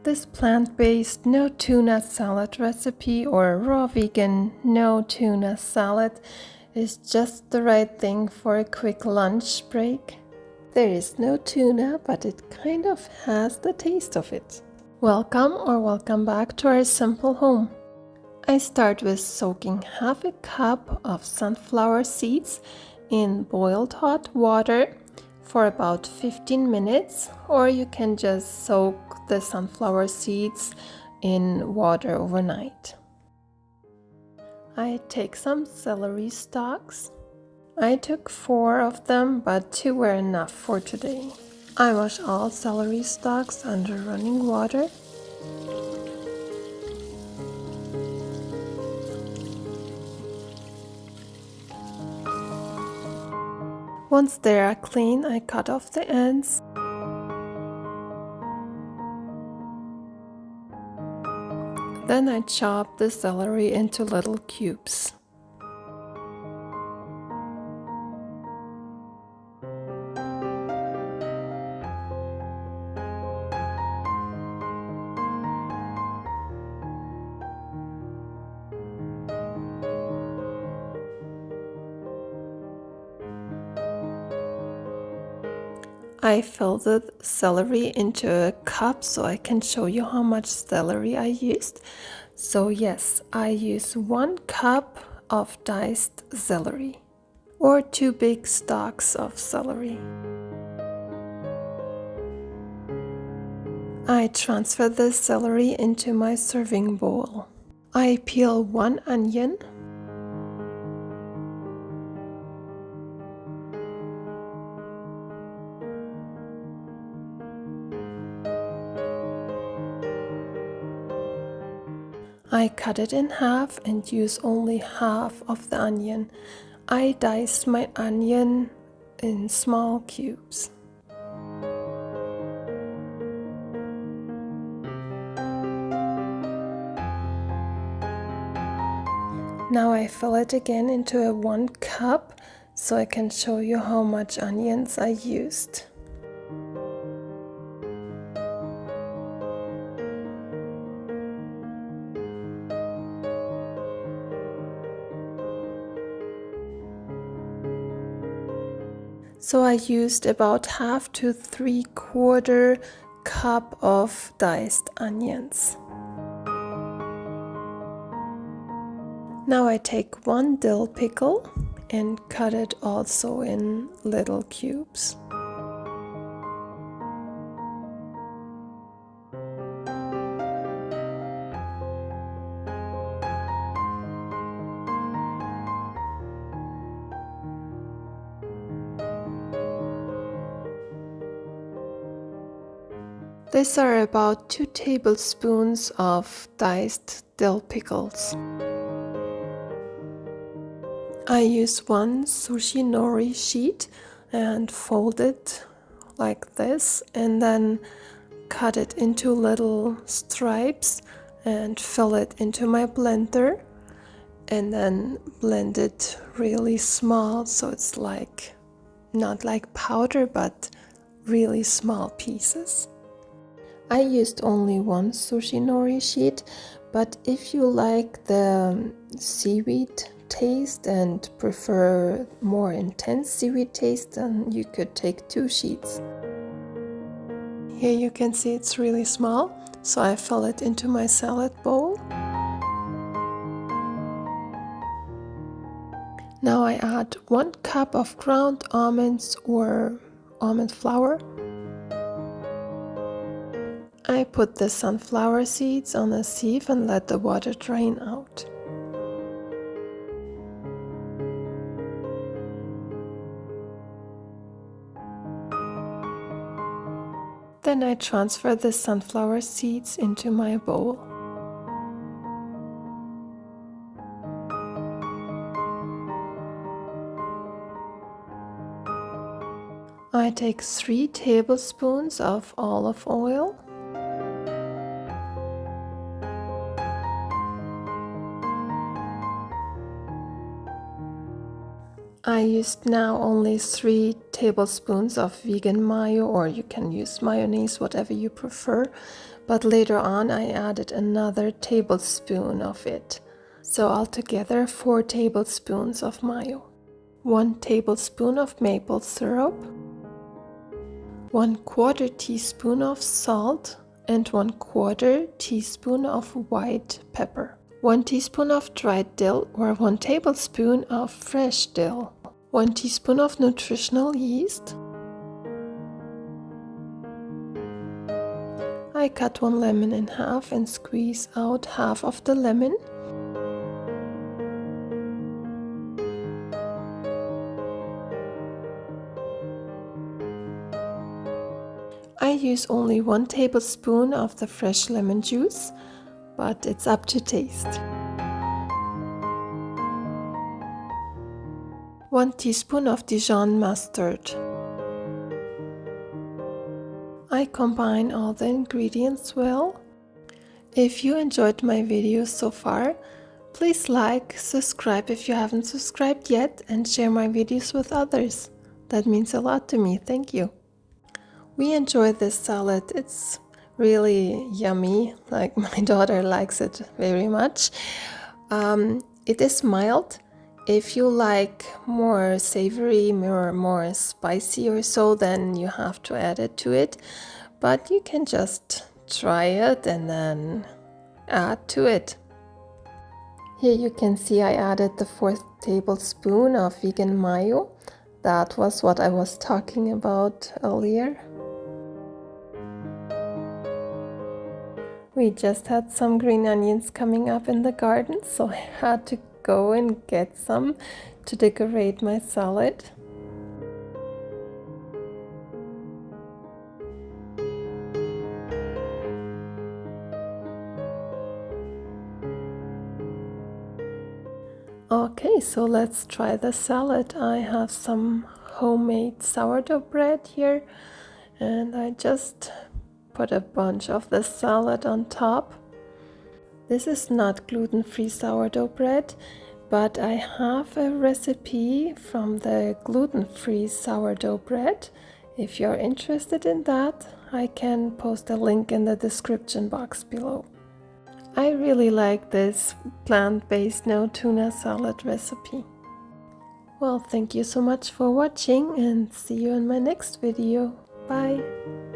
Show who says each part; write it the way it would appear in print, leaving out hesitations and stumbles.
Speaker 1: This plant-based no tuna salad recipe or raw vegan no tuna salad is just the right thing for a quick lunch break. There is no tuna, but it kind of has the taste of it. Welcome or welcome back to our simple home. I start with soaking half a cup of sunflower seeds in boiled hot water for about 15 minutes, or you can just soak the sunflower seeds in water overnight. I take some celery stalks. I took 4 of them, but 2 were enough for today. I wash all celery stalks under running water. Once they are clean, I cut off the ends. Then I chop the celery into little cubes. I fill the celery into a cup so I can show you how much celery I used. So yes, I use 1 cup of diced celery or 2 big stalks of celery. I transfer the celery into my serving bowl. I peel 1 onion. I cut it in half and use only half of the onion. I diced my onion in small cubes. Now I fill it again into a 1 cup so I can show you how much onions I used. So I used about half to 3/4 cup of diced onions. Now I take 1 dill pickle and cut it also in little cubes. These are about 2 tablespoons of diced dill pickles. I use 1 sushi nori sheet and fold it like this and then cut it into little stripes and fill it into my blender and then blend it really small so it's like not like powder but really small pieces. I used only 1 sushi nori sheet, but if you like the seaweed taste and prefer more intense seaweed taste, then you could take 2 sheets. Here you can see it's really small, so I fill it into my salad bowl. Now I add 1 cup of ground almonds or almond flour. I put the sunflower seeds on a sieve and let the water drain out. Then I transfer the sunflower seeds into my bowl. I take 3 tablespoons of olive oil. I used now only 3 tablespoons of vegan mayo, or you can use mayonnaise, whatever you prefer. but later on I added another tablespoon of it. So altogether 4 tablespoons of mayo. 1 tablespoon of maple syrup, 1/4 teaspoon of salt, and 1/4 teaspoon of white pepper. 1 teaspoon of dried dill or 1 tablespoon of fresh dill. 1 teaspoon of nutritional yeast. I cut 1 lemon in half and squeeze out half of the lemon. I use only 1 tablespoon of the fresh lemon juice, but it's up to taste. 1 teaspoon of Dijon mustard. I combine all the ingredients well. If you enjoyed my videos so far, please like, subscribe if you haven't subscribed yet, and share my videos with others. That means a lot to me, thank you. We enjoy this salad, it's really yummy, like my daughter likes it very much. It is mild. If you like more savory, more spicy or so, then you have to add it to it. But you can just try it and then add to it. Here you can see I added the 4th tablespoon of vegan mayo. That was what I was talking about earlier. We just had some green onions coming up in the garden, so I had to go and get some to decorate my salad. Okay, so let's try the salad. I have some homemade sourdough bread here, and I just put a bunch of the salad on top. This is not gluten-free sourdough bread, but I have a recipe from the gluten-free sourdough bread. If you're interested in that, I can post a link in the description box below. I really like this plant-based no tuna salad recipe. Well, thank you so much for watching and see you in my next video. Bye!